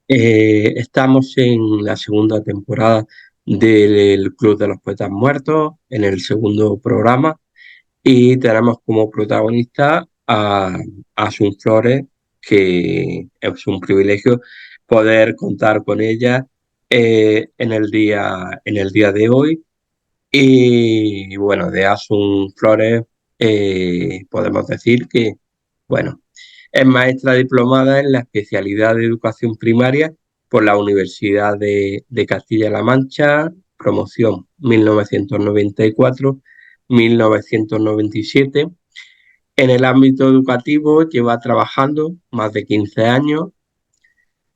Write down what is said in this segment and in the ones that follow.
Estamos en la segunda temporada del Club de los Poetas Muertos, en el segundo programa, y tenemos como protagonista a Asun Flores, que es un privilegio poder contar con ella en el día de hoy. Y bueno, de Asun Flores podemos decir que, bueno, es maestra diplomada en la especialidad de educación primaria por la Universidad de Castilla-La Mancha, promoción 1994-1997. En el ámbito educativo lleva trabajando más de 15 años,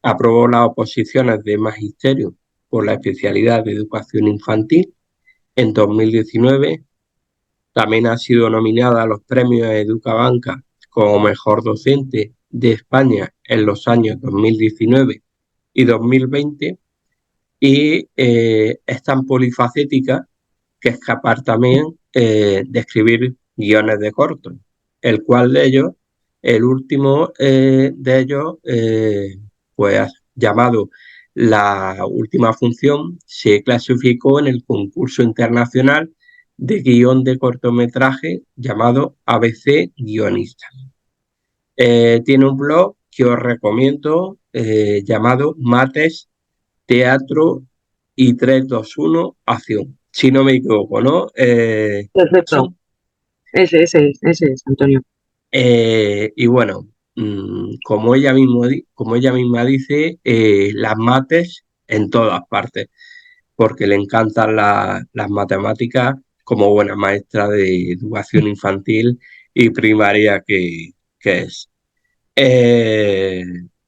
aprobó las oposiciones de magisterio por la especialidad de educación infantil en 2019. También ha sido nominada a los premios Educabanca como mejor docente de España en los años 2019 y 2020, y es tan polifacética que es capaz también de escribir guiones de cortos, el cual de ellos, el último de ellos, pues llamado La Última Función, se clasificó en el concurso internacional de guión de cortometraje llamado ABC Guionista. Tiene un blog que os recomiendo llamado Mates, Teatro y 3, 2, 1 Acción. Si no me equivoco, ¿no? Perfecto. Ese es, Antonio. Y bueno, como ella misma dice, las mates en todas partes, porque le encantan las matemáticas como buena maestra de educación infantil y primaria que es. Eh,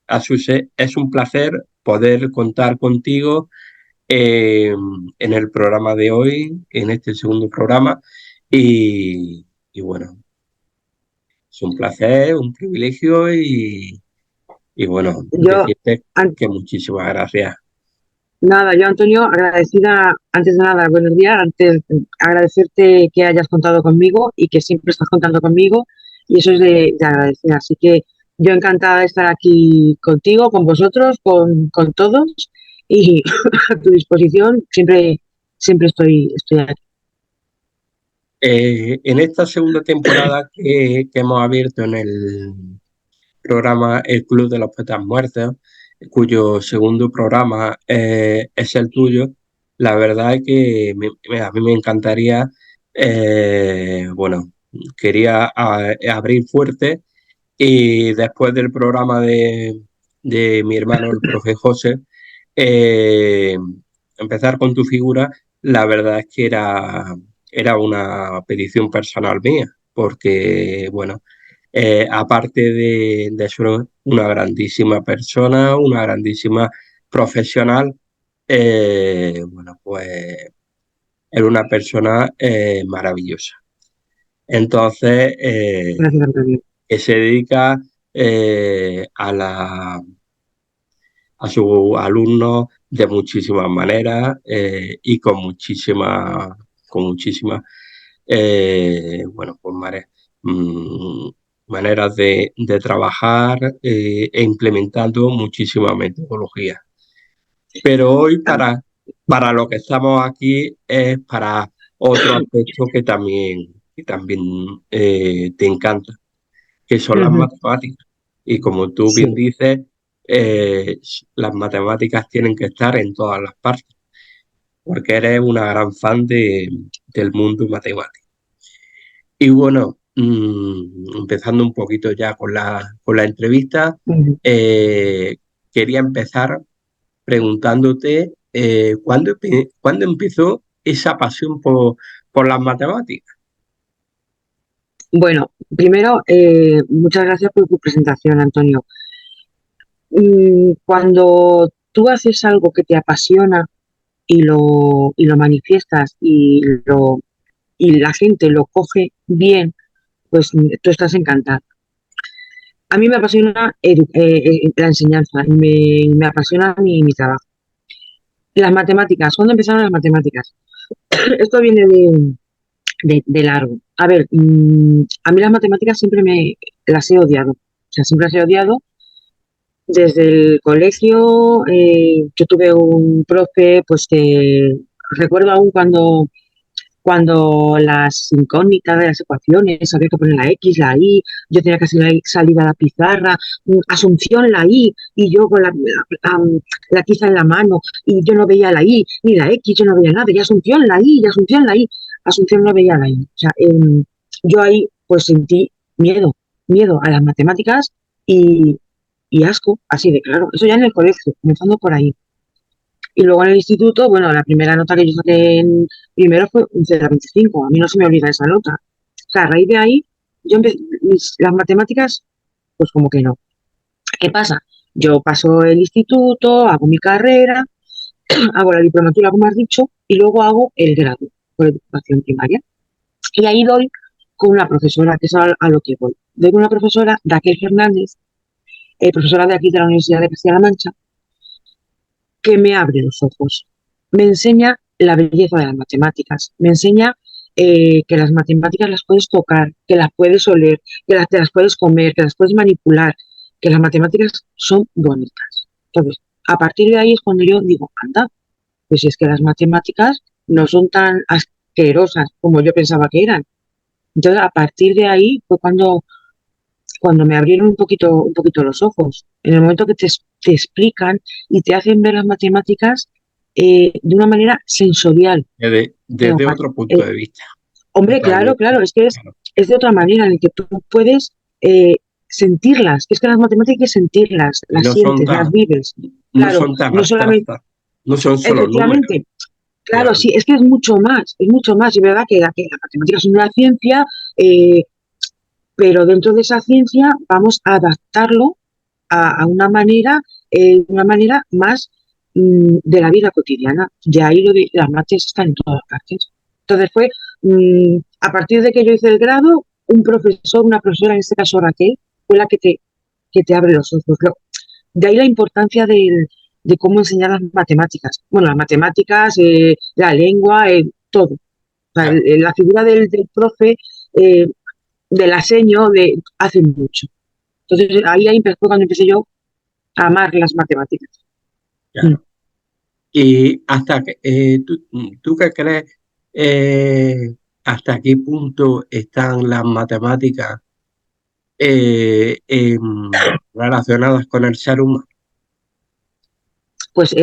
Asuse, es un placer poder contar contigo eh, en el programa de hoy, en este segundo programa, y bueno, es un placer, un privilegio y bueno, Yo, decirte an- que muchísimas gracias. nada, yo, Antonio, agradecida, antes de nada, buenos días, antes agradecerte que hayas contado conmigo y que siempre estás contando conmigo, y eso es de agradecer. Así que yo encantada de estar aquí contigo, con vosotros, con todos, y a tu disposición, siempre estoy aquí. En esta segunda temporada que hemos abierto en el programa El Club de los Poetas Muertos, cuyo segundo programa es el tuyo, la verdad es que a mí me encantaría, bueno, quería abrir fuerte y después del programa de mi hermano, el profe José, eh, empezar con tu figura, la verdad es que era una petición personal mía, porque, bueno, aparte de ser una grandísima persona, una grandísima profesional, bueno, pues era una persona maravillosa. Entonces, Gracias, Antonio. que se dedica a sus alumnos de muchísimas maneras y con muchísimas bueno, pues mm, maneras de trabajar e implementando muchísimas metodologías. Pero hoy para lo que estamos aquí es para otro aspecto que también te encanta, que son las Ujú. matemáticas. Y como tú bien Sí. dices, las matemáticas tienen que estar en todas las partes, porque eres una gran fan del mundo matemático. Y bueno, empezando un poquito ya con con la entrevista, Ujú. eh, quería empezar preguntándote cuándo empezó esa pasión por las matemáticas. Bueno, primero, muchas gracias por tu presentación, Antonio. Cuando tú haces algo que te apasiona y lo manifiestas y la gente lo coge bien, pues tú estás encantada. A mí me apasiona la enseñanza y me apasiona mi trabajo. Las matemáticas, ¿cuándo empezaron las matemáticas? Esto viene de largo. A ver, a mí las matemáticas siempre las he odiado. O sea, siempre las he odiado Desde el colegio, yo tuve un profe, pues que recuerdo aún cuando las incógnitas de las ecuaciones había que poner la X, la Y, yo tenía que salir a la pizarra, Asunción la Y, y yo con la tiza en la mano, y yo no veía la Y, ni la X, yo no veía nada, y Asunción la Y, y Asunción la Y, Asunción no veía la Y. O sea, yo ahí pues sentí miedo a las matemáticas y, y asco, así de claro. Eso ya en el colegio, comenzando por ahí. Y luego en el instituto, bueno, la primera nota que yo saqué en primero fue un 0,25. A mí no se me olvida esa nota. O sea, a raíz de ahí, las matemáticas, pues como que no. ¿Qué pasa? Yo paso el instituto, hago mi carrera, hago la diplomatura, como has dicho, y luego hago el grado por educación primaria. Y ahí doy con una profesora, que es a lo que voy. Doy con una profesora, Raquel Fernández, profesora de aquí de la Universidad de Castilla-La Mancha, que me abre los ojos. Me enseña la belleza de las matemáticas, me enseña que las matemáticas las puedes tocar, que las puedes oler, te las puedes comer, que las puedes manipular, que las matemáticas son bonitas. Entonces, a partir de ahí es cuando yo digo, anda, pues es que las matemáticas no son tan asquerosas como yo pensaba que eran. Entonces, a partir de ahí fue cuando me abrieron un poquito los ojos. En el momento que te explican y te hacen ver las matemáticas de una manera sensorial. Desde otro punto Eh, de vista, hombre, claro, totalmente. claro, es que Claro. es de otra manera en la que tú puedes sentirlas. Es que las matemáticas hay que sentirlas, Y las sientes, las vives. no Claro, son tan no solamente, abstractas, no son solo números. efectivamente, claro, Claro. sí, es que es mucho más. Y es verdad que la matemática es una ciencia, eh, pero dentro de esa ciencia vamos a adaptarlo a una manera más de la vida cotidiana. De ahí lo de las mates están en todas partes. Entonces fue, a partir de que yo hice el grado, un profesor, una profesora, en este caso Raquel, fue la que te abre los ojos. De ahí la importancia de cómo enseñar las matemáticas. Bueno, las matemáticas, la lengua, todo. O sea, Claro. la figura del profe, eh, del aseño, hace mucho. Entonces ahí fue cuando empecé yo a amar las matemáticas. Mm. Claro. Y hasta que, ¿tú qué crees? ¿Hasta qué punto están las matemáticas relacionadas con el ser humano? Pues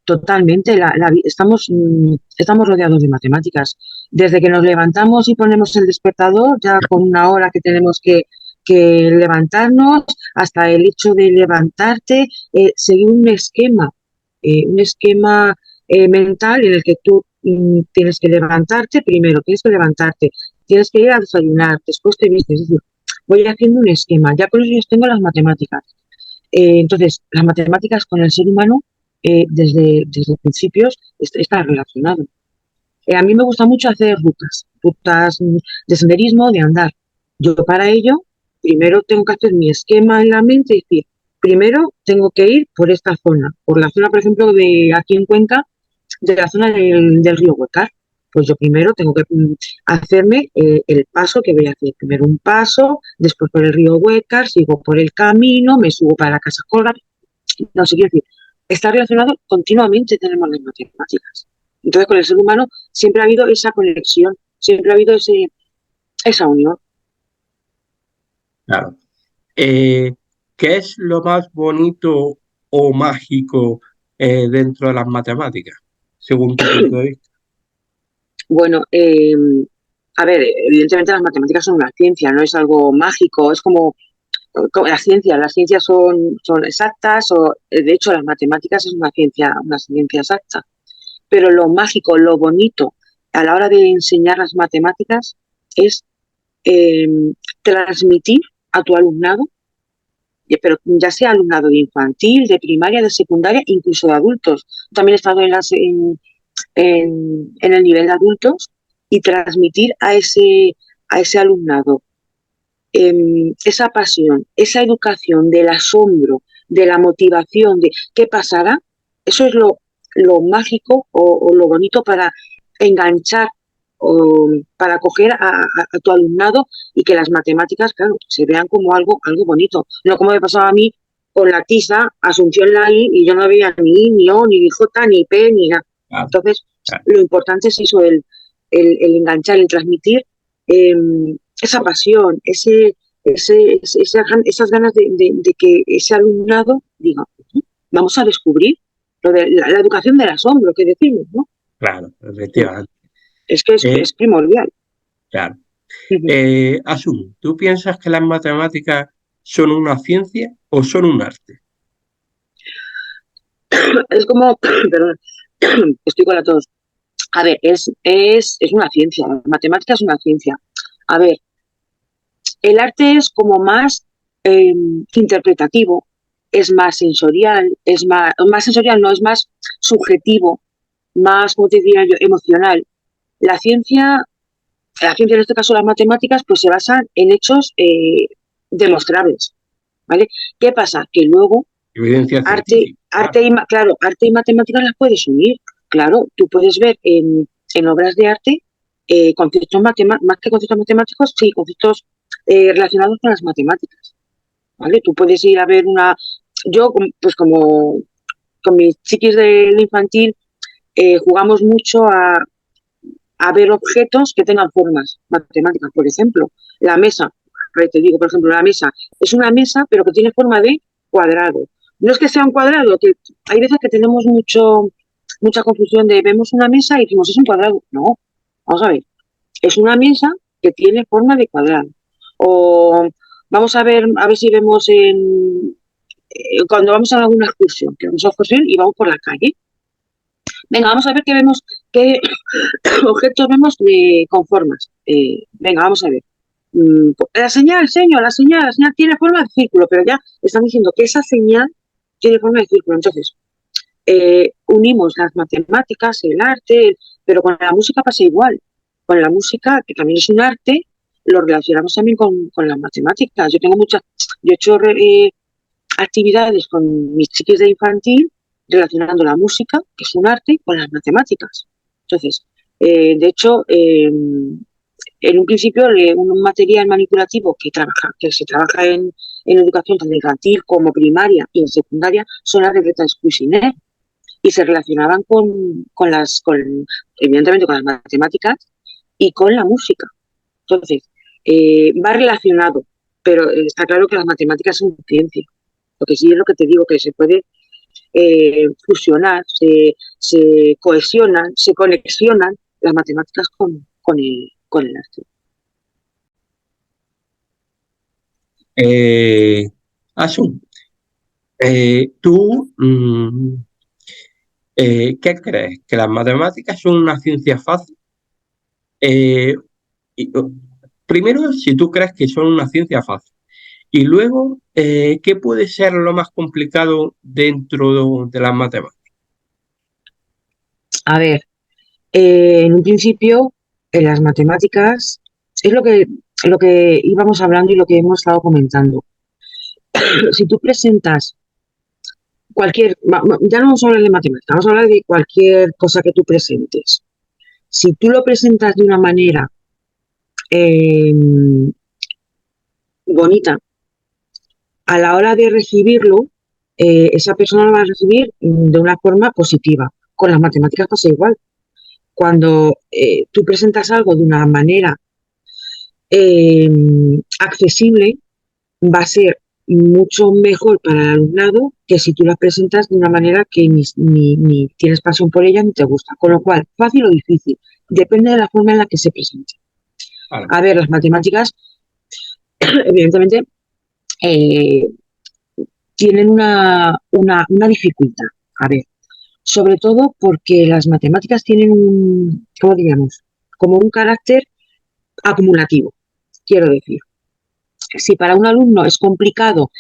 totalmente, estamos rodeados de matemáticas. Desde que nos levantamos y ponemos el despertador, ya con una hora que tenemos que levantarnos, hasta el hecho de levantarte, seguir un esquema mental en el que tú tienes que levantarte, primero tienes que levantarte, tienes que ir a desayunar, después te vistes. Es decir, voy haciendo un esquema, ya con eso yo tengo las matemáticas. Entonces, las matemáticas con el ser humano, desde principios, está relacionado. A mí me gusta mucho hacer rutas de senderismo, de andar. Yo para ello, primero tengo que hacer mi esquema en la mente y decir, primero tengo que ir por esta zona, por la zona, por ejemplo, de aquí en Cuenca, de la zona del río Huecar. Pues yo primero tengo que hacerme el paso que voy a hacer. Primero un paso, después por el río Huecar, sigo por el camino, me subo para la Casa Colga. No sé, quiero decir, está relacionado continuamente, tenemos las matemáticas. Entonces, con el ser humano siempre ha habido esa conexión, siempre ha habido esa unión. Claro. ¿Qué es lo más bonito o mágico dentro de las matemáticas, según tu punto de vista? Bueno, a ver, evidentemente las matemáticas son una ciencia, no es algo mágico, es como las ciencias son exactas, o de hecho las matemáticas es una ciencia exacta, pero lo mágico, lo bonito a la hora de enseñar las matemáticas es eh, transmitir a tu alumnado, pero ya sea alumnado de infantil, de primaria, de secundaria, incluso de adultos. También he estado en el nivel de adultos y transmitir a ese alumnado esa pasión, esa educación del asombro, de la motivación, de qué pasará, eso es lo mágico o lo bonito para enganchar o para acoger a tu alumnado y que las matemáticas, claro, se vean como algo bonito. No como me pasaba a mí, con la tiza, Asunción la I, y yo no veía ni I, ni O, ni J, ni P, ni nada. Claro, Entonces, claro, lo importante es eso, el enganchar, el transmitir esa pasión, esas ganas de que ese alumnado diga, vamos a descubrir lo de la educación del asombro que decimos, ¿no? claro, efectivamente. Es que es primordial. Claro. Asun, ¿tú piensas que las matemáticas son una ciencia o son un arte? Es como, perdón, estoy con la tos. A ver, es una ciencia, la matemática es una ciencia. A ver, el arte es como más interpretativo, es más sensorial, más sensorial, no, es más subjetivo, más, como te diría yo, emocional. La ciencia, la ciencia, en este caso las matemáticas, pues se basan en hechos demostrables, ¿vale? ¿Qué pasa? Que luego Evidencia arte, científica, claro. claro, arte y matemáticas las puedes unir. Claro, tú puedes ver en obras de arte conceptos matemáticos, más que conceptos matemáticos, sí, conceptos relacionados con las matemáticas, ¿vale? Tú puedes ir a ver yo pues como con mis chiquis del infantil jugamos mucho a ver objetos que tengan formas matemáticas, por ejemplo, la mesa, te digo, por ejemplo, la mesa es una mesa, pero que tiene forma de cuadrado. No es que sea un cuadrado, que hay veces que tenemos mucha confusión de vemos una mesa y decimos es un cuadrado. No, vamos a ver, es una mesa que tiene forma de cuadrado. O vamos a ver si vemos cuando vamos a alguna excursión, que vamos a excursión y vamos por la calle. Venga, vamos a ver qué objetos vemos con formas. Venga, vamos a ver. La señal tiene forma de círculo, pero ya están diciendo que esa señal tiene forma de círculo. Entonces, unimos las matemáticas, el arte, pero con la música pasa igual. Con la música, que también es un arte, lo relacionamos también con las matemáticas. Yo he hecho actividades con mis chiquis de infantil relacionando la música, que es un arte, con las matemáticas. Entonces, de hecho, en un principio, un material manipulativo que se trabaja en educación tanto infantil como primaria y en secundaria son las regletas Cuisinet y se relacionaban evidentemente con las matemáticas y con la música. Entonces, va relacionado, pero está claro que las matemáticas son ciencia. Lo que sí es lo que te digo, que se puede fusionar, se cohesionan, se conexionan las matemáticas con el arte. Asun, ¿tú qué crees? ¿Que las matemáticas son una ciencia fácil? Eh, y, primero, si tú crees que son una ciencia fácil. Y luego, ¿qué puede ser lo más complicado dentro de las matemáticas? A ver, en un principio, en las matemáticas, es lo que íbamos hablando y lo que hemos estado comentando. Si tú presentas ya no vamos a hablar de matemáticas, vamos a hablar de cualquier cosa que tú presentes. Si tú lo presentas de una manera eh, bonita, a la hora de recibirlo, esa persona lo va a recibir de una forma positiva. Con las matemáticas pasa igual. Cuando tú presentas algo de una manera eh, accesible, va a ser mucho mejor para el alumnado que si tú la presentas de una manera que ni tienes pasión por ella ni te gusta. Con lo cual, fácil o difícil, depende de la forma en la que se presente. Vale. A ver, las matemáticas, evidentemente, tienen una dificultad. A ver, sobre todo porque las matemáticas tienen ¿cómo diríamos? Como un carácter acumulativo, quiero decir. Si para un alumno es complicado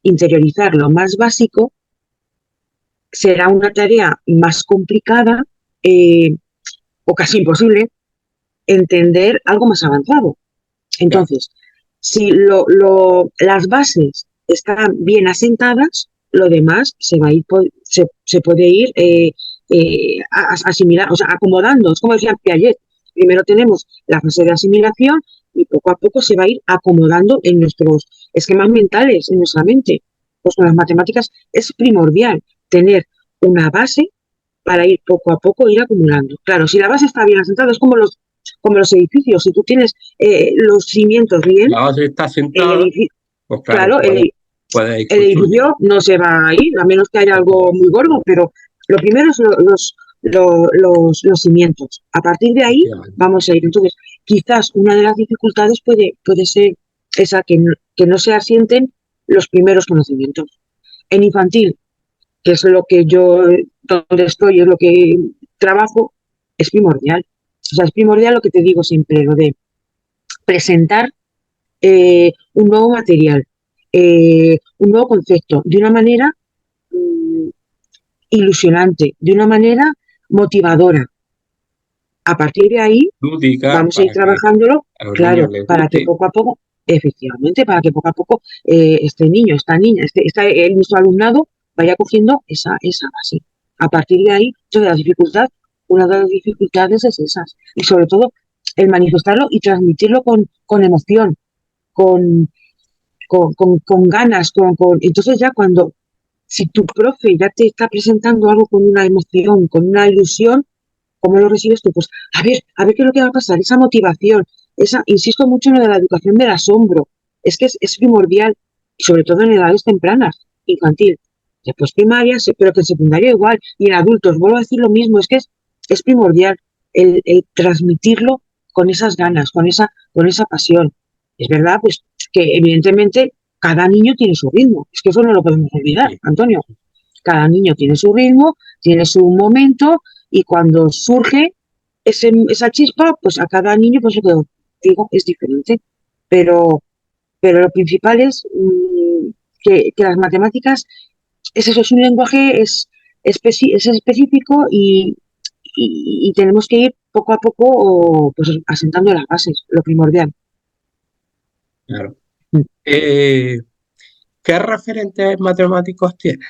interiorizar lo más básico, será una tarea más complicada o casi imposible entender algo más avanzado. Entonces, si las bases están bien asentadas, lo demás se puede ir asimilar, o sea, acomodando. Es como decía Piaget. Primero tenemos la fase de asimilación y poco a poco se va a ir acomodando en nuestros esquemas mentales, en nuestra mente. Pues con las matemáticas es primordial tener una base para ir poco a poco ir acumulando. Claro, si la base está bien asentada, es como los edificios. Si tú tienes los cimientos bien, La base está el sentada, edificio, pues claro, claro, puedes ir el construyendo. edificio no se va a ir, a menos que haya algo muy gordo, pero lo primero es los cimientos. A partir de ahí Efectivamente. vamos a ir. Entonces, quizás una de las dificultades puede ser esa, que no se asienten los primeros conocimientos. En infantil, que es lo que yo, donde estoy, es lo que trabajo, es primordial. O sea, es primordial lo que te digo siempre, lo de presentar un nuevo material, un nuevo concepto, de una manera mm, ilusionante, de una manera motivadora. A partir de ahí Lúdica vamos a ir para que trabajándolo, a los niños claro, les para que guste. poco a poco, efectivamente, para que poco a poco este niño, esta niña, nuestro alumnado vaya cogiendo esa base. A partir de ahí, una de las dificultades es esas. Y sobre todo, el manifestarlo y transmitirlo con emoción, con, con ganas, entonces ya cuando, si tu profe ya te está presentando algo con una emoción, con una ilusión, ¿cómo lo recibes tú? Pues a ver qué es lo que va a pasar, esa motivación, insisto mucho en lo de la educación del asombro, es que es primordial, sobre todo en edades tempranas, infantil, después primaria, pero que en secundaria igual, y en adultos, vuelvo a decir lo mismo, es primordial el transmitirlo con esas ganas, con esa pasión. Es verdad, pues que evidentemente cada niño tiene su ritmo, es que eso no lo podemos olvidar, Sí, Antonio. Cada niño tiene su ritmo, tiene su momento y cuando surge esa chispa, pues a cada niño, pues lo que digo, es diferente. Pero, pero lo principal es que las matemáticas, es eso, es un lenguaje, es específico y tenemos que ir poco a poco pues, asentando las bases, lo primordial. claro. Eh, ¿Qué referentes matemáticos tienes?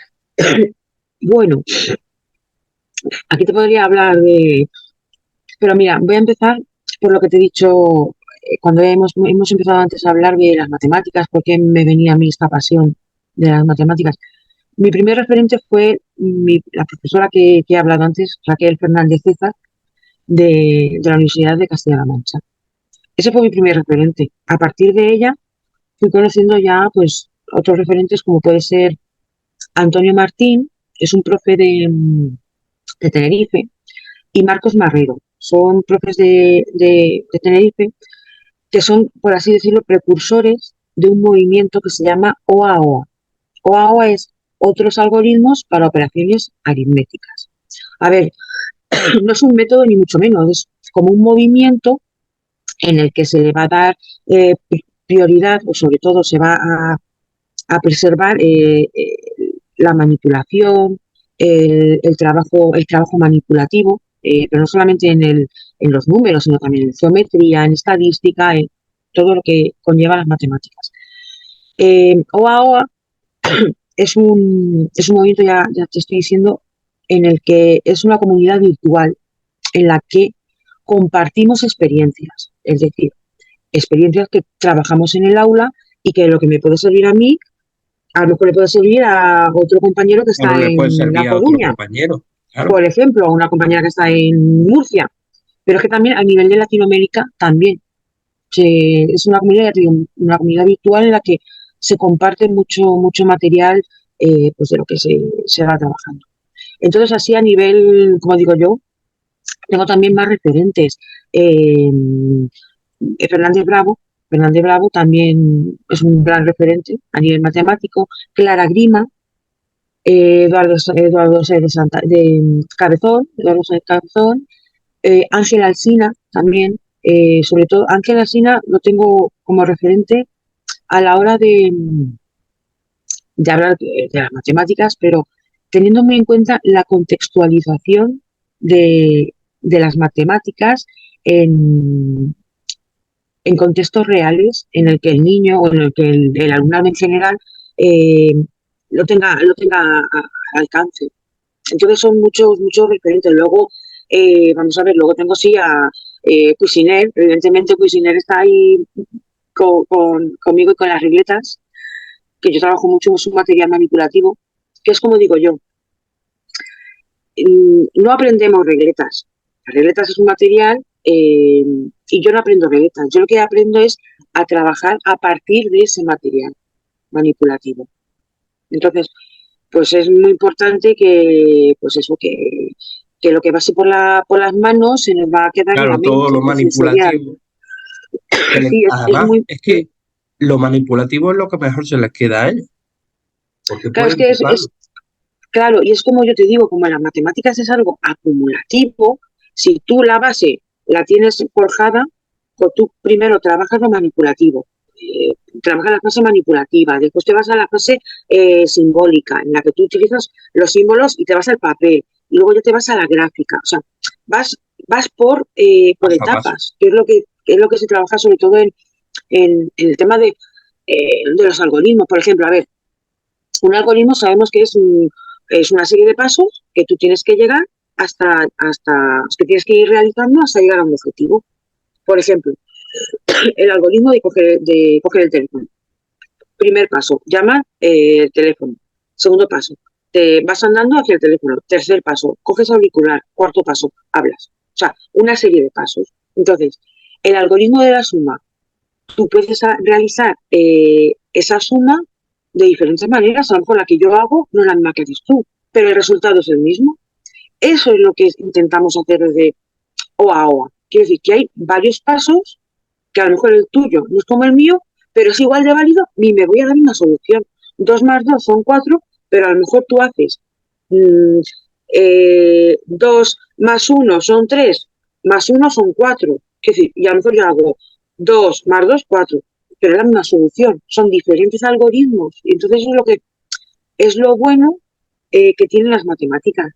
Bueno, aquí te podría hablar de. Pero mira, voy a empezar por lo que te he dicho cuando hemos empezado antes a hablar de las matemáticas, porque me venía a mí esta pasión de las matemáticas. Mi primer referente fue la profesora que he hablado antes, Raquel Fernández César, de la Universidad de Castilla-La Mancha. Ese fue mi primer referente. A partir de ella fui conociendo ya pues otros referentes como puede ser Antonio Martín, que es un profe de Tenerife, y Marcos Marrero. Son profes de Tenerife que son, por así decirlo, precursores de un movimiento que se llama OAOA. OAOA es otros algoritmos para operaciones aritméticas. A ver, no es un método ni mucho menos, es como un movimiento en el que se le va a dar prioridad o sobre todo se va a preservar la manipulación, el trabajo manipulativo, pero no solamente en los números, sino también en geometría, en estadística, en todo lo que conlleva las matemáticas. OAOA es un movimiento, ya te estoy diciendo, en el que es una comunidad virtual en la que compartimos experiencias, es decir, experiencias que trabajamos en el aula y que lo que me puede servir a mí a lo mejor le puede servir a otro compañero que ¿O no está le puede en La servir a otro Coruña, compañero? Claro, por ejemplo, a una compañera que está en Murcia. Pero es que también a nivel de Latinoamérica también es una comunidad virtual en la que se comparte mucho material pues de lo que se va trabajando. Entonces, así a nivel, como digo yo, tengo también más referentes. Fernández Bravo. Fernández Bravo también es un gran referente a nivel matemático. Clara Grima, Eduardo Sáenz de Cabezón, Eduardo Sáenz Cabezón, Ángel Alsina también, sobre todo Ángel Alsina lo tengo como referente a la hora de hablar de las matemáticas, pero teniendo muy en cuenta la contextualización de las matemáticas en, en contextos reales en el que el niño o en el que el alumnado en general eh, lo tenga al alcance. Entonces son muchos referentes. Luego, vamos a ver, luego tengo sí a Cuisiner, evidentemente Cuisiner está ahí conmigo y con las regletas, que yo trabajo mucho en su material manipulativo, que es como digo yo, no aprendemos regletas. Las regletas es un material y yo no aprendo regletas. Yo lo que aprendo es a trabajar a partir de ese material manipulativo. Entonces, pues es muy importante que, pues eso, que lo que pase por las manos se nos va a quedar en la Claro, todo mente, lo que es sensorial. manipulativo. Sí, es Además, muy, es que lo manipulativo es lo que mejor se les queda a ellos, porque claro, es pueden que tocarlo. claro, y es como yo te digo, como en las matemáticas es algo acumulativo, si tú la base la tienes forjada, pues tú primero trabajas lo manipulativo, trabajas la fase manipulativa, después te vas a la fase simbólica, en la que tú utilizas los símbolos y te vas al papel, y luego ya te vas a la gráfica, o sea, vas, vas por Paso a paso. etapas, que es lo que se trabaja sobre todo en el tema de los algoritmos. Por ejemplo, a ver, un algoritmo sabemos que es una serie de pasos que tú tienes que llegar que tienes que ir realizando hasta llegar a un objetivo. Por ejemplo, el algoritmo de coger el teléfono. Primer paso, llama el teléfono. Segundo paso, te vas andando hacia el teléfono. Tercer paso, coges auricular. Cuarto paso, hablas. O sea, una serie de pasos. Entonces, el algoritmo de la suma, tú puedes realizar esa suma de diferentes maneras. A lo mejor la que yo hago no es la misma que haces tú, pero el resultado es el mismo. Eso es lo que intentamos hacer desde OA a OA. Quiere decir que hay varios pasos que a lo mejor el tuyo no es como el mío, pero es igual de válido y me voy a dar una solución. 2 más 2 son 4, pero a lo mejor tú haces 2 más 1 son 3, más 1 son 4. Es decir, y a lo mejor yo hago 2 más 2 4, pero es la misma solución. Son diferentes algoritmos. Y entonces eso es lo que es lo bueno que tienen las matemáticas.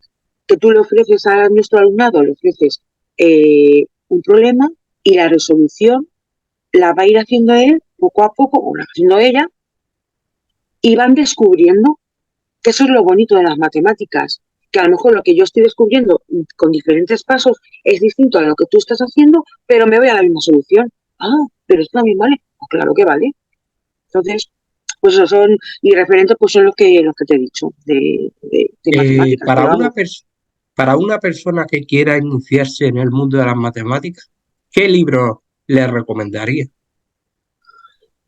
Que tú le ofreces a nuestro alumnado, le ofreces un problema y la resolución la va a ir haciendo él poco a poco, o la va haciendo ella, y van descubriendo que eso es lo bonito de las matemáticas, que a lo mejor lo que yo estoy descubriendo con diferentes pasos es distinto a lo que tú estás haciendo, pero me voy a la misma solución. Ah, pero esto también vale. Pues claro que vale. Entonces, pues esos son, y referentes pues son los que te he dicho, de Eh, matemáticas, para pero una vamos. pers- para una persona que quiera iniciarse en el mundo de las matemáticas, ¿qué libro le recomendaría?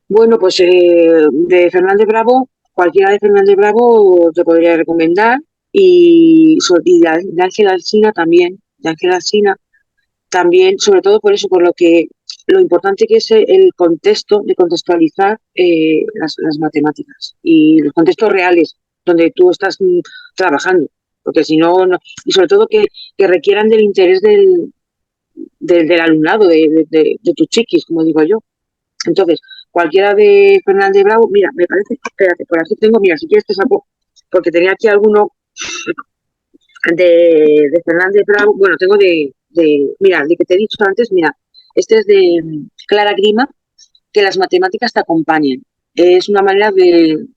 Bueno, pues de Fernández Bravo, cualquiera de Fernández Bravo te podría recomendar, y de Ángel Alsina también, de Ángel Alsina también, sobre todo por eso, por lo importante que es el contexto, de contextualizar las matemáticas y los contextos reales donde tú estás trabajando, porque si no, y sobre todo que requieran del interés del alumnado, de tus chiquis, como digo yo. Entonces, cualquiera de Fernández Bravo, mira, me parece, espérate, por aquí tengo, mira, si quieres te saco, porque tenía aquí alguno de Fernández Bravo, bueno, tengo mira, de que te he dicho antes, mira, este es de Clara Grima, que las matemáticas te acompañen. Es una manera de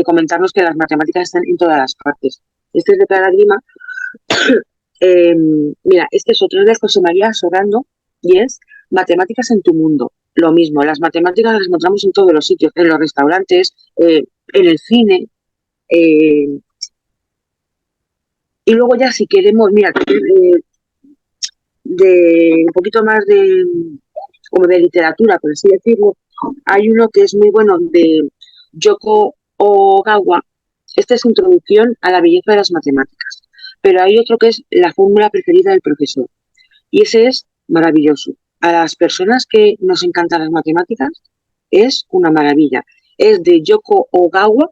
comentarnos que las matemáticas están en todas las partes. Este es de Clara Grima. Eh, Mira, este es otro de José María Sorando y es Matemáticas en tu mundo. Lo mismo, las matemáticas las encontramos en todos los sitios, en los restaurantes, en el cine. eh, y luego ya si queremos, mira, de un poquito más como de literatura, por así decirlo, hay uno que es muy bueno de Yoko Ogawa. Esta es Introducción a la belleza de las matemáticas. Pero hay otro que es La fórmula preferida del profesor. Y ese es maravilloso. A las personas que nos encantan las matemáticas es una maravilla. Es de Yoko Ogawa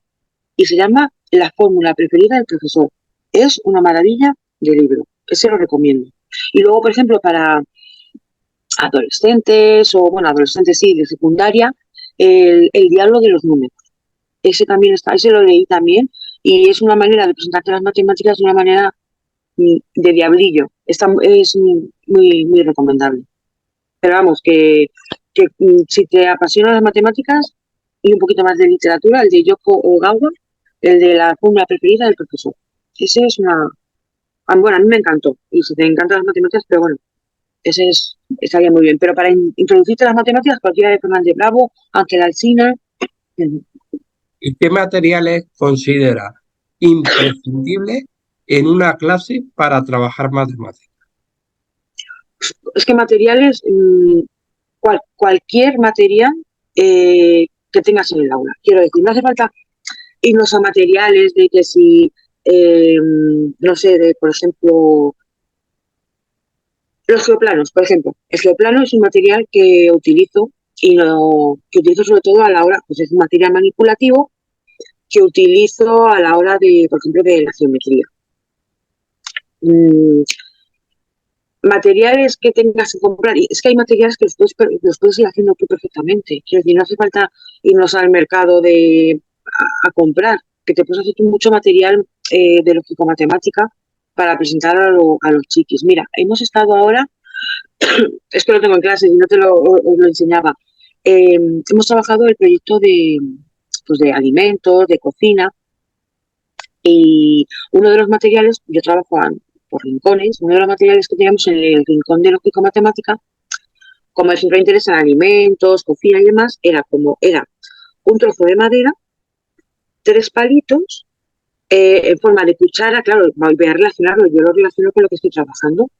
y se llama La fórmula preferida del profesor. Es una maravilla de libro. Ese lo recomiendo. Y luego, por ejemplo, para adolescentes o, bueno, adolescentes sí, de secundaria, el diablo de los números. Ese también está, ese lo leí también y es una manera de presentarte las matemáticas de una manera de diablillo. Es muy, muy recomendable. Pero vamos, que si te apasionan las matemáticas y un poquito más de literatura, el de Yoko Ogawa, el de la fórmula preferida del profesor. Ese es una... Bueno, a mí me encantó. Y si te encantan las matemáticas, pero bueno, estaría muy bien. Pero para introducirte a las matemáticas, cualquiera de Fernández Bravo, Ángel Alsina. ¿Y qué materiales considera imprescindibles en una clase para trabajar matemáticas? Es que materiales, cualquier material que tengas en el aula. Quiero decir, no hace falta irnos a materiales de que si, eh, no sé, de, por ejemplo, los geoplanos, por ejemplo. El geoplano es un material que utilizo que utilizo sobre todo a la hora, pues es un material manipulativo que utilizo a la hora de, por ejemplo, de la geometría. Mm, materiales que tengas que comprar, y es que hay materiales que los puedes ir haciendo tú perfectamente. Quiero decir, no hace falta irnos al mercado a comprar, que te puedes hacer tú mucho material de lógico-matemática para presentar a los chiquis. Mira, hemos estado ahora, es que lo tengo en clase y no os lo enseñaba, hemos trabajado el proyecto pues de alimentos, de cocina, y uno de los materiales, yo trabajo por rincones, uno de los materiales que teníamos en el rincón de lógico-matemática, como a siempre interesan alimentos, cocina y demás, era un trozo de madera, tres palitos, en forma de cuchara, claro, voy a relacionarlo, yo lo relaciono con lo que estoy trabajando.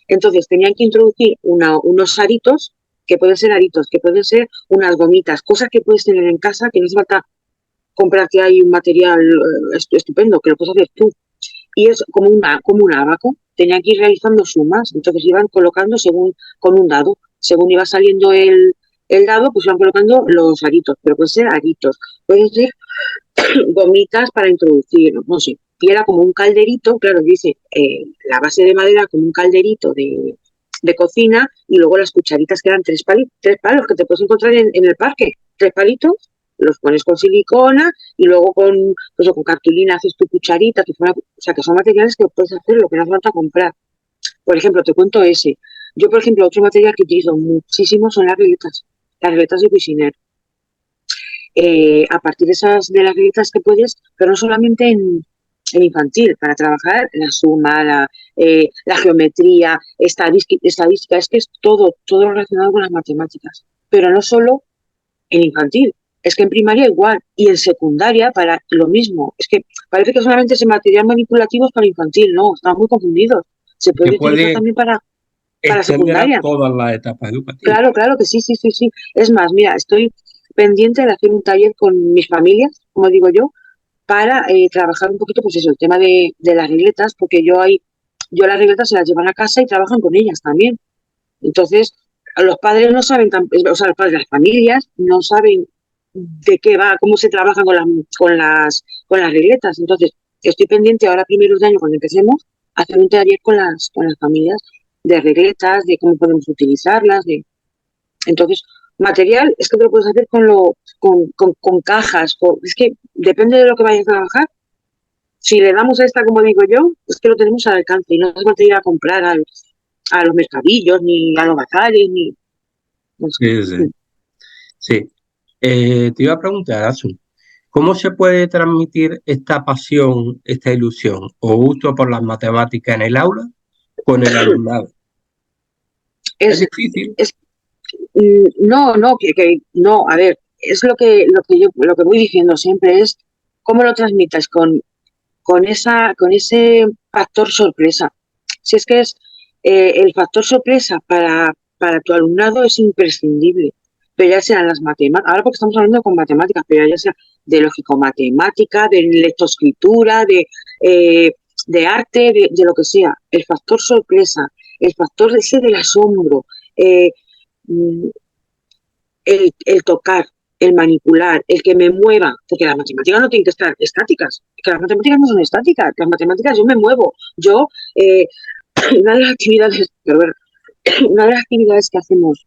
Entonces tenían que introducir unos aritos, que pueden ser aritos, que pueden ser unas gomitas, cosas que puedes tener en casa, que no hace falta comprarte ahí un material estupendo, que lo puedes hacer tú. Y es como un abaco, tenían que ir realizando sumas, entonces iban colocando con un dado, según iba saliendo el dado, pues iban colocando los aritos, pero pueden ser aritos, pueden ser gomitas para introducir, no sé. Y era como un calderito, claro, dice, la base de madera como un calderito de cocina y luego las cucharitas que eran tres palos que te puedes encontrar en el parque. Tres palitos, los pones con silicona y luego con cartulina haces tu cucharita, o sea, que son materiales que puedes hacer lo que no hace falta comprar. Por ejemplo, te cuento ese. Yo, por ejemplo, otro material que utilizo muchísimo son las regletas de Cuisinert. A partir de las reglas que puedes, pero no solamente en infantil, para trabajar la suma, la geometría, estadística, es que es todo relacionado con las matemáticas, pero no solo en infantil, es que en primaria igual, y en secundaria para lo mismo, es que parece que solamente ese material manipulativo es para infantil, no, están muy confundidos, se Se puede utilizar puede también para extender a secundaria. todas las etapas educativas. Claro, claro que sí, sí, sí, sí. Es más, mira, estoy pendiente de hacer un taller con mis familias, como digo yo, para trabajar un poquito, pues eso, el tema de las regletas, porque yo las regletas se las llevan a casa y trabajan con ellas también. Entonces, los padres no saben, o sea, los padres de las familias no saben de qué va, cómo se trabaja con las regletas. Entonces, estoy pendiente ahora primeros de año, cuando empecemos, a hacer un taller con las familias de regletas, de cómo podemos utilizarlas, entonces, material es que te lo puedes hacer con cajas, es que depende de lo que vayas a trabajar. Si le damos a esta, como digo yo, es que lo tenemos al alcance y no hace falta ir a comprar a los mercadillos, ni a los bazares, ni... No sé. Sí, sí, sí. Te iba a preguntar, Asun, ¿cómo se puede transmitir esta pasión, esta ilusión o gusto por las matemáticas en el aula con el alumnado? Es Es, difícil. es, no, no, no, a ver, es lo que voy diciendo siempre es cómo lo transmitas con ese factor sorpresa. Si es que el factor sorpresa para tu alumnado es imprescindible, pero ya sean las matemáticas, ahora porque estamos hablando con matemáticas, pero ya sea de lógico-matemática, de lectoescritura, de arte, de lo que sea, el factor sorpresa, el factor ese del asombro, eh, mm, el tocar, el manipular, el que me mueva, porque las matemáticas no tienen que estar estáticas, que las matemáticas no son estáticas, las matemáticas yo me muevo, yo, una de las actividades, pero bueno, una de las actividades que hacemos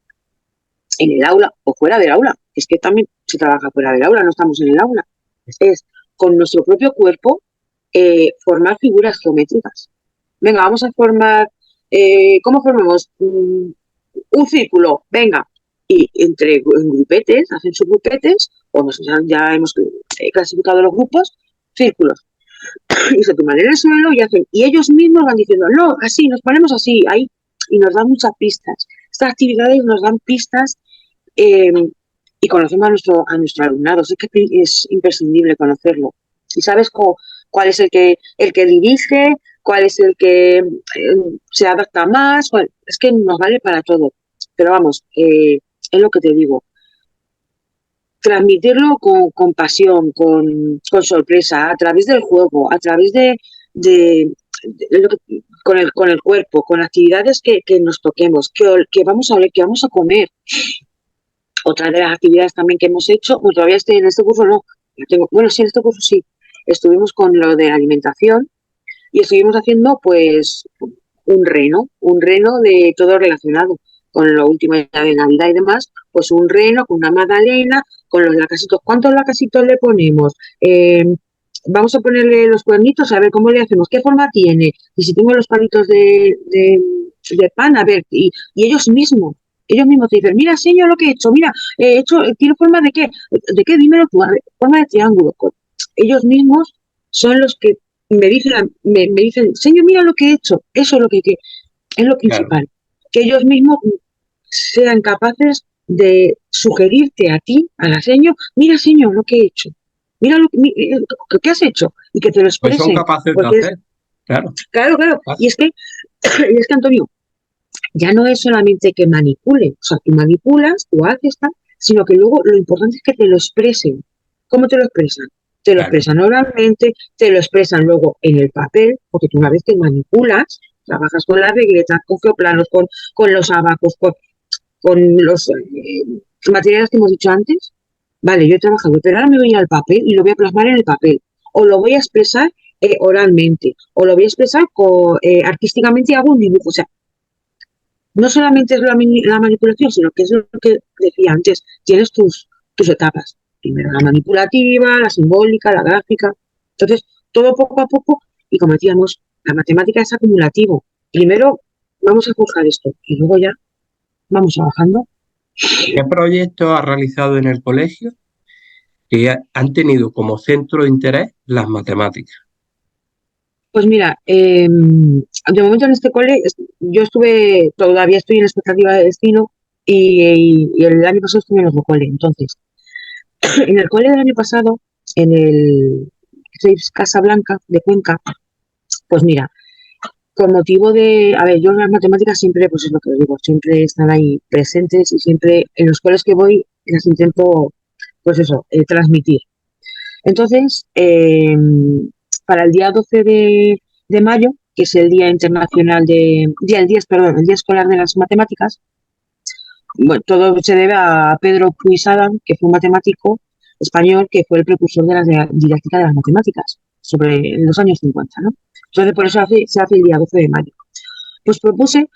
en el aula o fuera del aula, es que también se trabaja fuera del aula, no estamos en el aula, es con nuestro propio cuerpo formar figuras geométricas. Venga, vamos a formar, ¿cómo formamos? Un círculo, venga, y en grupetes, hacen sus grupetes, o ya hemos clasificado los grupos, círculos, y se tumban en el suelo y ellos mismos van diciendo, no, así, nos ponemos así, ahí, y nos dan muchas pistas. Estas actividades nos dan pistas eh, y conocemos a nuestro alumnado. Es que es imprescindible conocerlo. Y sabes cuál es el que dirige, cuál es el que se adapta más, es que nos vale para todo. Pero vamos, es lo que te digo, transmitirlo con pasión, con sorpresa, a través del juego, a través de, con el cuerpo, con actividades que nos toquemos, que vamos a ver, que vamos a comer. Otra de las actividades también que hemos hecho, pues todavía en este curso no, bueno, sí, en este curso sí, estuvimos con lo de alimentación y estuvimos haciendo pues un reno de todo relacionado con lo último de Navidad y demás, pues un reno con una magdalena, con los lacasitos. ¿Cuántos lacasitos le ponemos? Vamos a ponerle los cuernitos a ver cómo le hacemos, qué forma tiene, y si tengo los palitos de pan, a ver, y ellos mismos te dicen, mira, señor, lo que he hecho, mira, he hecho, ¿tiene forma de qué? Dímelo tú, a ver, forma de triángulo. Ellos mismos son los que me dicen, señor, mira lo que he hecho, eso es es lo Claro. principal, que ellos mismos sean capaces de sugerirte a ti, a la señor, mira, señor, lo que he hecho, mira ¿qué has hecho? Y que te lo Pues son expresen, capaces de porque hacer, claro. claro, claro, y es que Antonio, ya no es solamente que manipule, o sea, tú manipulas, tú haces tal, sino que luego lo importante es que te lo expresen. ¿Cómo te lo expresan? Te lo Claro. expresan oralmente, te lo expresan luego en el papel, porque tú una vez que manipulas, trabajas con las regletas, con geoplanos, con los abacos, con los materiales que hemos dicho antes. Vale, yo he trabajado, pero ahora me voy al papel y lo voy a plasmar en el papel. O lo voy a expresar oralmente, o lo voy a expresar artísticamente y hago un dibujo. O sea, no solamente es la manipulación, sino que es lo que decía antes, tienes tus etapas. Primero la manipulativa, la simbólica, la gráfica. Entonces, todo poco a poco, y como decíamos, la matemática es acumulativo. Primero vamos a forjar esto y luego ya vamos trabajando. ¿Qué proyectos has realizado en el colegio que han tenido como centro de interés las matemáticas? Pues mira, de momento en este cole, yo todavía estoy en expectativa de destino y el año pasado estuve en otro cole. Entonces, en el cole del año pasado, en el 6 Casa Blanca de Cuenca, pues mira, con motivo a ver, yo las matemáticas siempre, pues es lo que os digo, siempre están ahí presentes y siempre en los coles que voy las intento, pues eso, transmitir. Entonces, para el día 12 de mayo, que es el Día Internacional el Día Escolar de las Matemáticas, bueno, todo se debe a Pedro Puig-Adam, que fue un matemático español que fue el precursor de la didáctica de las matemáticas, en los años 50, ¿no? Entonces, por eso se hace el día 12 de mayo. Pues propuse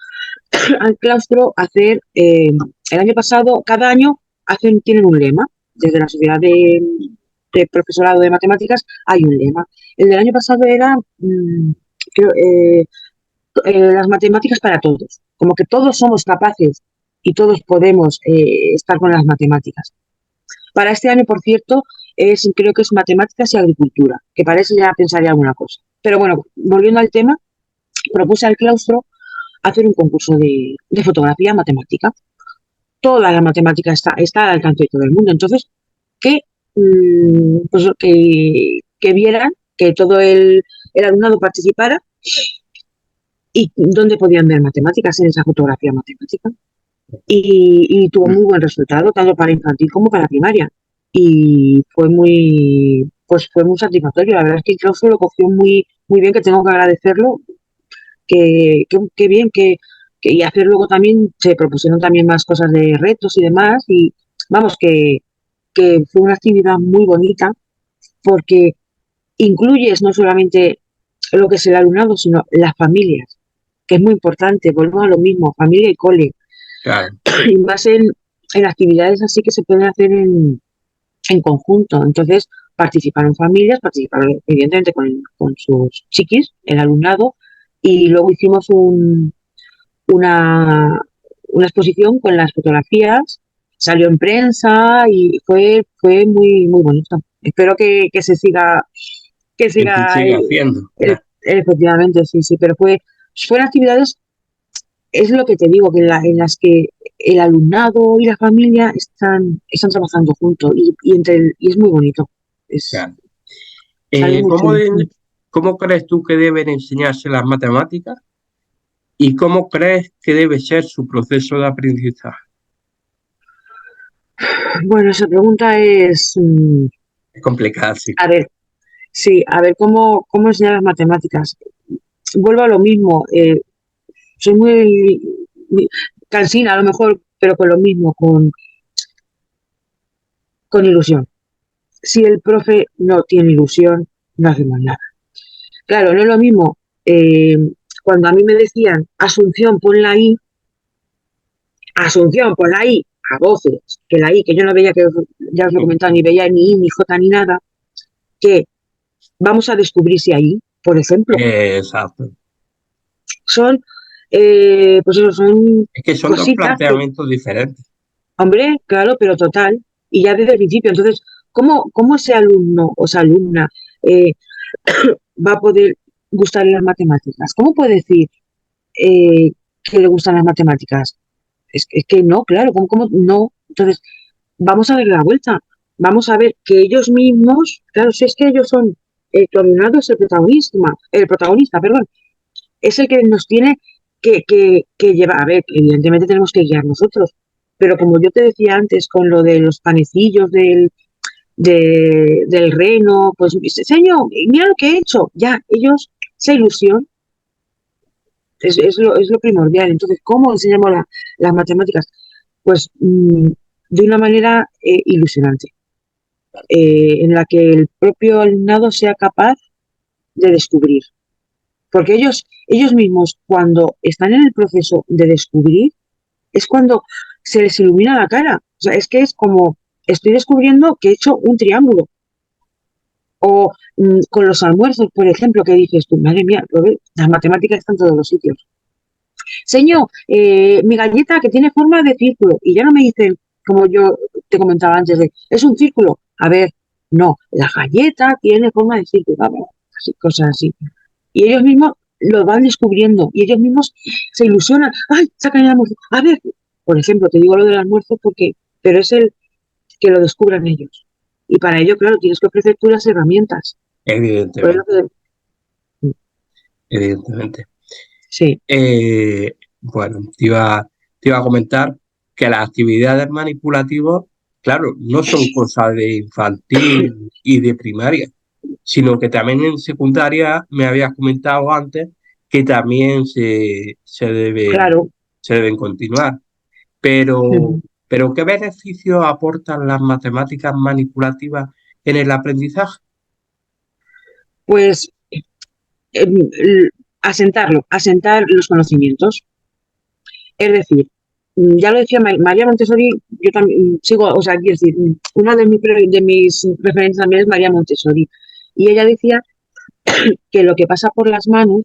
al claustro hacer, el año pasado, cada año tienen un lema, desde la Sociedad de Profesorado de Matemáticas hay un lema. El del año pasado era, creo, las matemáticas para todos, como que todos somos capaces y todos podemos estar con las matemáticas. Para este año, por cierto, creo que es matemáticas y agricultura, que para eso ya pensaría alguna cosa. Pero bueno, volviendo al tema, propuse al claustro hacer un concurso de fotografía matemática. Toda la matemática está al alcance de todo el mundo. Entonces, que, pues, que vieran que todo el alumnado participara y dónde podían ver matemáticas en esa fotografía matemática. Y tuvo muy buen resultado, tanto para infantil como para primaria. Y fue muy satisfactorio. La verdad es que el claustro lo cogió muy bien, que tengo que agradecerlo, que bien, y hacer luego también, se propusieron también más cosas de retos y demás, y vamos, que fue una actividad muy bonita, porque incluyes no solamente lo que es el alumnado, sino las familias, que es muy importante, volvemos a lo mismo, familia y cole, Claro. y más en actividades así que se pueden hacer en conjunto. Entonces, participaron familias, participaron evidentemente con sus chiquis, el alumnado, y luego hicimos una, una exposición con las fotografías, salió en prensa y fue muy bonito. Espero que Que se siga sigue haciendo. Claro. efectivamente, sí, sí, pero fueron actividades es lo que te digo, que en las que el alumnado y la familia están trabajando juntos y es muy bonito. Es, Claro. sale muy ¿Cómo, chulo. cómo crees tú que deben enseñarse las matemáticas y cómo crees que debe ser su proceso de aprendizaje? Bueno, esa pregunta es, Es complicado, sí. a ver, sí, a ver, ¿cómo enseñar las matemáticas? Vuelvo a lo mismo, soy muy cansina a lo mejor, pero con lo mismo, con ilusión. Si el profe no tiene ilusión, no hacemos nada. Claro, no es lo mismo eh, cuando a mí me decían Asunción, pon la I, Asunción, pon la I, a voces, que la I, que yo no veía, que ya os lo he comentado, ni veía ni I, ni J, ni nada, que vamos a descubrir si hay I, por ejemplo. Exacto. Son, pues eso, son Es que son dos cositas que, planteamientos diferentes. hombre, claro, pero total, y ya desde el principio. Entonces, ¿cómo ese alumno o esa alumna eh, va a poder gustarle las matemáticas? ¿Cómo puede decir que le gustan las matemáticas? Es que no, claro, ¿cómo no? Entonces, vamos a ver la vuelta. Vamos a ver que ellos mismos, claro, si es que ellos son, tu alumnado es el protagonista, perdón, es el que nos tiene que llevar. A ver, evidentemente tenemos que guiar nosotros, pero como yo te decía antes con lo de los panecillos del reno, pues, señor, mira lo que he hecho. Ya, ellos, esa ilusión es lo primordial. Entonces, ¿cómo enseñamos las matemáticas? Pues de una manera ilusionante, en la que el propio alumnado sea capaz de descubrir. Porque ellos mismos, cuando están en el proceso de descubrir, es cuando se les ilumina la cara. O sea, es que es como, estoy descubriendo que he hecho un triángulo. O con los almuerzos, por ejemplo, que dices tú, madre mía, las matemáticas están en todos los sitios. Señor, mi galleta que tiene forma de círculo. Y ya no me dicen, como yo te comentaba antes, es un círculo. A ver, no, la galleta tiene forma de círculo. Vamos, así, cosas así. Y ellos mismos lo van descubriendo y ellos mismos se ilusionan. ¡Ay, sacan el almuerzo! A ver, por ejemplo, te digo lo del almuerzo porque, pero es el que lo descubran ellos. Y para ello, claro, tienes que ofrecer tú las herramientas. Por eso Evidentemente, que, evidentemente. sí, Bueno, te iba a comentar que las actividades manipulativas, claro, no son cosas de infantil y de primaria, sino que también en secundaria me habías comentado antes que también claro. se deben continuar. Pero, pero ¿qué beneficios aportan las matemáticas manipulativas en el aprendizaje? Pues asentar los conocimientos. Es decir, ya lo decía María Montessori, yo también sigo, o sea, quiero decir, una de mis referentes también es María Montessori. Y ella decía que lo que pasa por las manos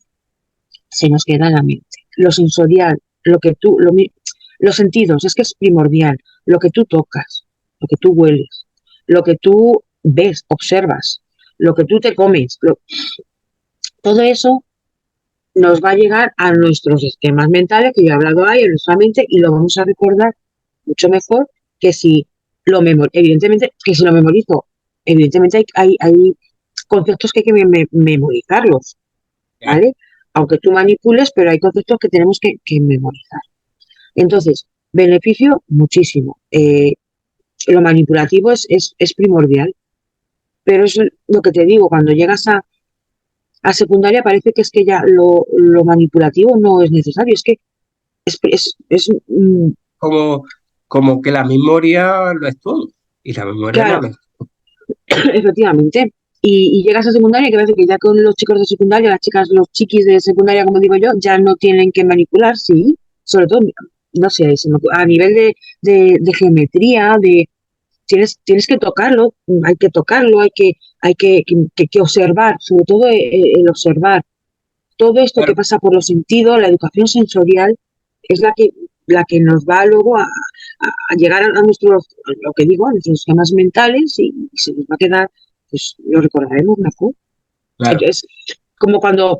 se nos queda en la mente. Lo sensorial, los sentidos, es que es primordial. Lo que tú tocas, lo que tú hueles, lo que tú ves, observas, lo que tú te comes, todo eso nos va a llegar a nuestros esquemas mentales, que yo he hablado ahí, en nuestra mente, y lo vamos a recordar mucho mejor que si evidentemente, que si lo memorizo. Evidentemente hay conceptos que hay que memorizarlos, Ya. ¿vale? Aunque tú manipules, pero hay conceptos que tenemos que memorizar. Entonces, beneficio muchísimo. Lo manipulativo es primordial, pero es lo que te digo, cuando llegas a secundaria parece que es que ya lo manipulativo no es necesario, es que Como, como que la memoria lo es todo y la memoria no claro, lo es. efectivamente. Y llegas a secundaria que parece que ya con los chicos de secundaria, las chicas, los chiquis de secundaria, como digo yo, ya no tienen que manipular, sí, sobre todo, no sé, a nivel de geometría, tienes que tocarlo, hay que observar, sobre todo el observar. Todo esto que Claro, pasa por los sentidos, la educación sensorial, es la que nos va luego a llegar a nuestros, lo que digo, a nuestros esquemas mentales y se nos va a quedar, pues lo recordaremos mejor. claro. Es como cuando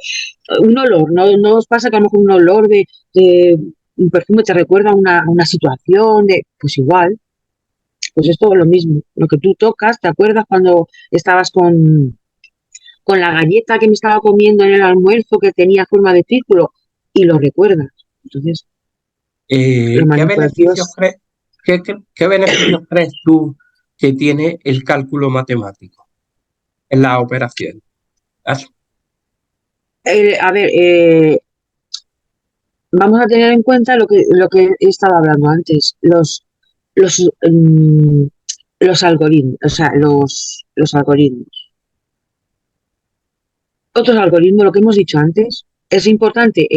un olor, ¿no os pasa que a lo mejor un olor de un perfume te recuerda a una situación, pues igual, pues es todo lo mismo. Lo que tú tocas, ¿te acuerdas cuando estabas con la galleta que me estaba comiendo en el almuerzo que tenía forma de círculo? Y lo recuerdas. Entonces, lo ¿Qué manipulativo beneficios es... crees, qué beneficios crees tú que tiene el cálculo matemático en las operaciones? ¿Has- A ver, vamos a tener en cuenta lo que he estado hablando antes, los, mm, los algoritmos, o sea, los algoritmos. Otros algoritmos, lo que hemos dicho antes, es importante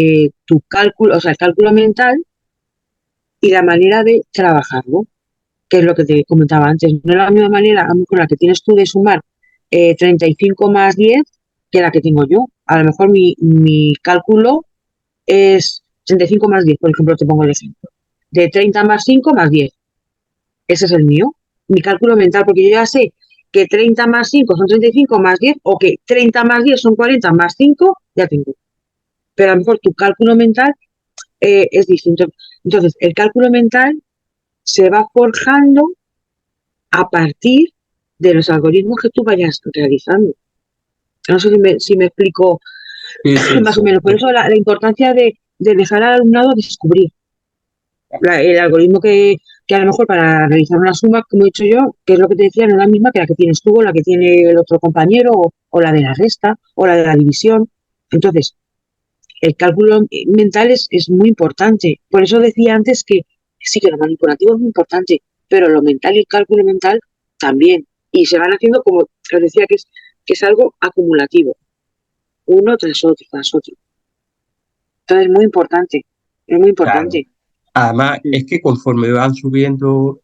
tu cálculo, o sea, el cálculo mental y la manera de trabajarlo, que es lo que te comentaba antes. No es la misma manera, a lo mejor la que tienes tú de sumar 35 más 10 que la que tengo yo. A lo mejor mi cálculo es 35 más 10, por ejemplo, te pongo el ejemplo. De 30 más 5 más 10. Ese es el mío. Mi cálculo mental, porque yo ya sé que 30 más 5 son 35 más 10, o que 30 más 10 son 40 más 5, ya tengo. Pero a lo mejor tu cálculo mental es distinto. Entonces, el cálculo mental se va forjando a partir de los algoritmos que tú vayas realizando. No sé si me explico Sí, sí, más o sí. menos. Por eso la importancia de dejar al alumnado descubrir el algoritmo que a lo mejor para realizar una suma, como he dicho yo, que es lo que te decía, no es la misma que la que tienes tú o la que tiene el otro compañero o la de la resta o la de la división. Entonces, el cálculo mental es muy importante. Por eso decía antes que sí que lo manipulativo es muy importante, pero lo mental y el cálculo mental también. Y se van haciendo, como os decía, que es algo acumulativo, uno tras otro, tras otro. Entonces es muy Claro. importante. Además, es que conforme van subiendo,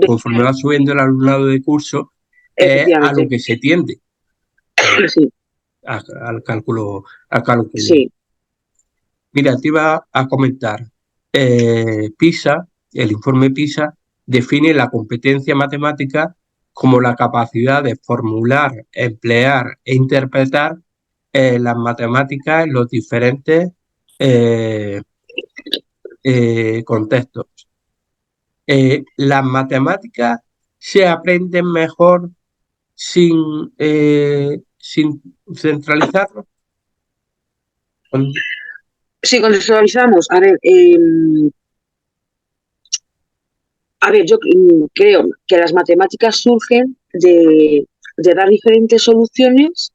conforme va subiendo el alumnado de curso, es a lo Efectivamente, que se tiende, eh, sí, al cálculo, al cálculo. sí, Mira, te iba a comentar, PISA, el informe PISA, define la competencia matemática como la capacidad de formular, emplear e interpretar las matemáticas en los diferentes eh, contextos. Las matemáticas se aprenden mejor sin centralizarlo. sí, contextualizamos. A ver, yo creo que las matemáticas surgen de dar diferentes soluciones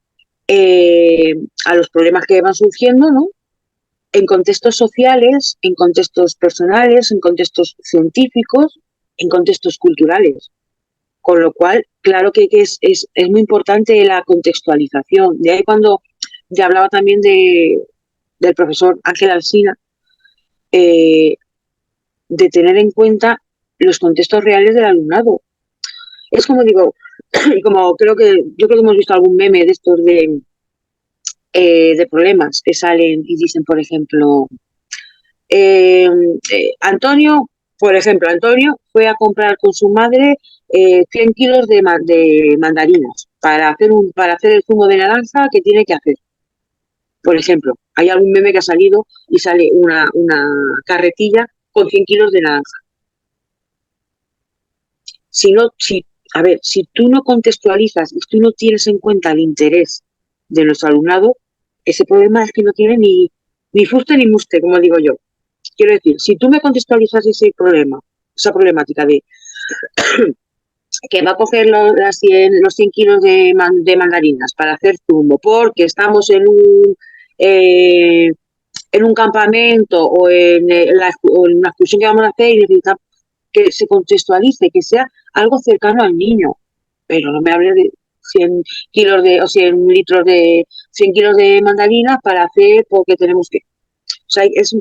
eh, a los problemas que van surgiendo, ¿no? En contextos sociales, en contextos personales, en contextos científicos, en contextos culturales. Con lo cual, claro que es muy importante la contextualización. De ahí cuando ya hablaba también del profesor Ángel Alsina, eh, de tener en cuenta los contextos reales del alumnado. Es como digo, y como yo creo que hemos visto algún meme de estos de problemas que salen y dicen, por ejemplo, Antonio, por ejemplo, Antonio fue a comprar con su madre 100 kilos de mandarinas para hacer el zumo de naranja que tiene que hacer. Por ejemplo, hay algún meme que ha salido y sale una carretilla con 100 kilos de naranja. Si no, a ver, si tú no contextualizas y tú no tienes en cuenta el interés de nuestro alumnado, ese problema es que no tiene ni fuste ni muste, como digo yo. Quiero decir, si tú me contextualizas ese problema, esa problemática de que va a coger los 100 kilos de mandarinas para hacer zumo porque estamos en un campamento o en una excursión que vamos a hacer y necesitamos que se contextualice, que sea algo cercano al niño, pero no me hables de 100 kilos o 100 litros 100 kilos de mandarinas para hacer porque tenemos que... O sea, es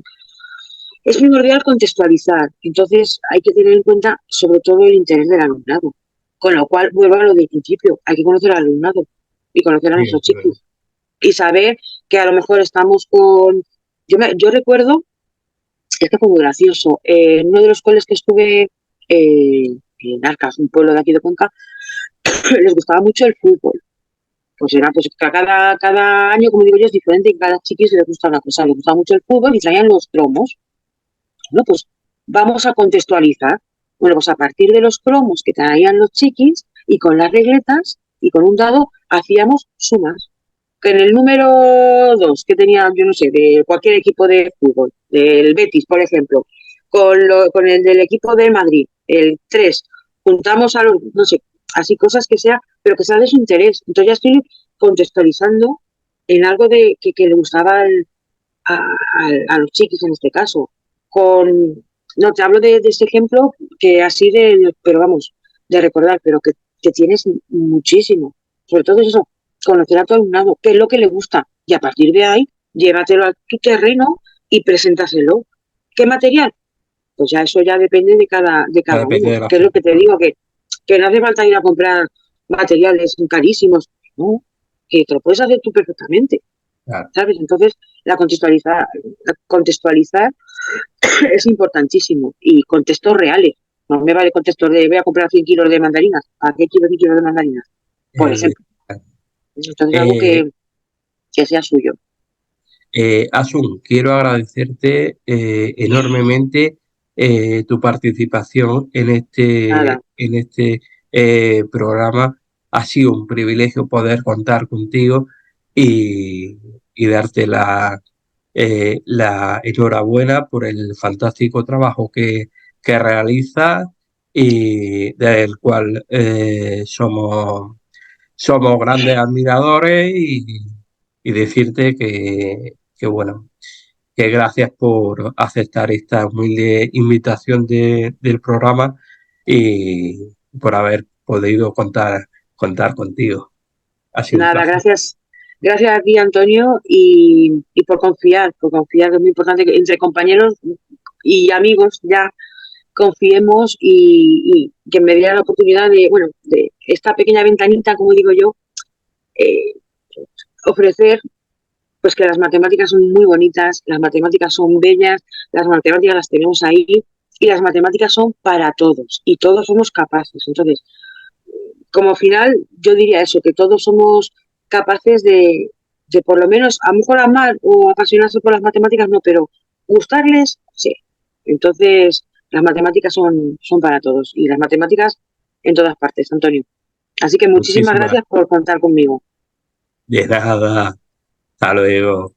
primordial contextualizar, entonces hay que tener en cuenta sobre todo el interés del alumnado, con lo cual vuelvo a lo del principio, hay que conocer al alumnado y conocer a Sí, nuestros eso es. chicos y saber que a lo mejor estamos con... Yo recuerdo, es que fue muy gracioso, en uno de los coles que estuve en Arcas, un pueblo de aquí de Cuenca, les gustaba mucho el fútbol. Pues era, pues cada año, como digo yo, es diferente y cada chiquis les gusta una cosa. Les gustaba mucho el fútbol y traían los cromos. No, pues vamos a contextualizar. Bueno, pues a partir de los cromos que traían los chiquis y con las regletas y con un dado hacíamos sumas. Que en el número 2 que tenía, yo no sé, de cualquier equipo de fútbol, del Betis, por ejemplo, con el del equipo de Madrid, el 3 juntamos a los, no sé, así cosas que sea, pero que sea de su interés. Entonces ya estoy contextualizando en algo que le gustaba a los chiquis en este caso. Con, no, te hablo de este ejemplo que así pero vamos, de recordar, pero que tienes muchísimo. Sobre todo eso, conocer a tu alumnado, qué es lo que le gusta, y a partir de ahí, llévatelo a tu terreno y preséntaselo. ¿Qué material? Pues ya eso ya depende de Ya cada depende uno. de la Que es lo que te formación. digo, que no hace falta ir a comprar materiales carísimos, ¿no? Que te lo puedes hacer tú perfectamente. Claro. ¿Sabes? Entonces, la contextualizar es importantísimo y contextos reales. No me vale contextos de voy a comprar 100 kilos de mandarinas. ¿A qué quiero 100 kilos de mandarinas? Por Eh, ejemplo. Entonces, algo eh, que sea suyo. Asun, quiero agradecerte enormemente tu participación Nada, en este programa. Ha sido un privilegio poder contar contigo y, y darte la enhorabuena por el fantástico trabajo que realizas y del cual somos grandes admiradores y decirte bueno, que gracias por aceptar esta humilde invitación del programa y por haber podido contar contigo. Ha sido un nada, placer. gracias. Gracias a ti, Antonio, y por confiar, que es muy importante que entre compañeros y amigos ya confiemos y que me diera la oportunidad de, bueno, de esta pequeña ventanita, como digo yo, eh, ofrecer pues que las matemáticas son muy bonitas, las matemáticas son bellas, las matemáticas las tenemos ahí y las matemáticas son para todos y todos somos capaces. Entonces, como final, yo diría eso, que todos somos capaces de por lo menos, a lo mejor amar o apasionarse por las matemáticas, no, pero gustarles, sí. Entonces, las matemáticas son para todos y las matemáticas en todas partes, Antonio. Así que muchísimas Muchísimas gracias por contar conmigo. de nada. Hasta luego.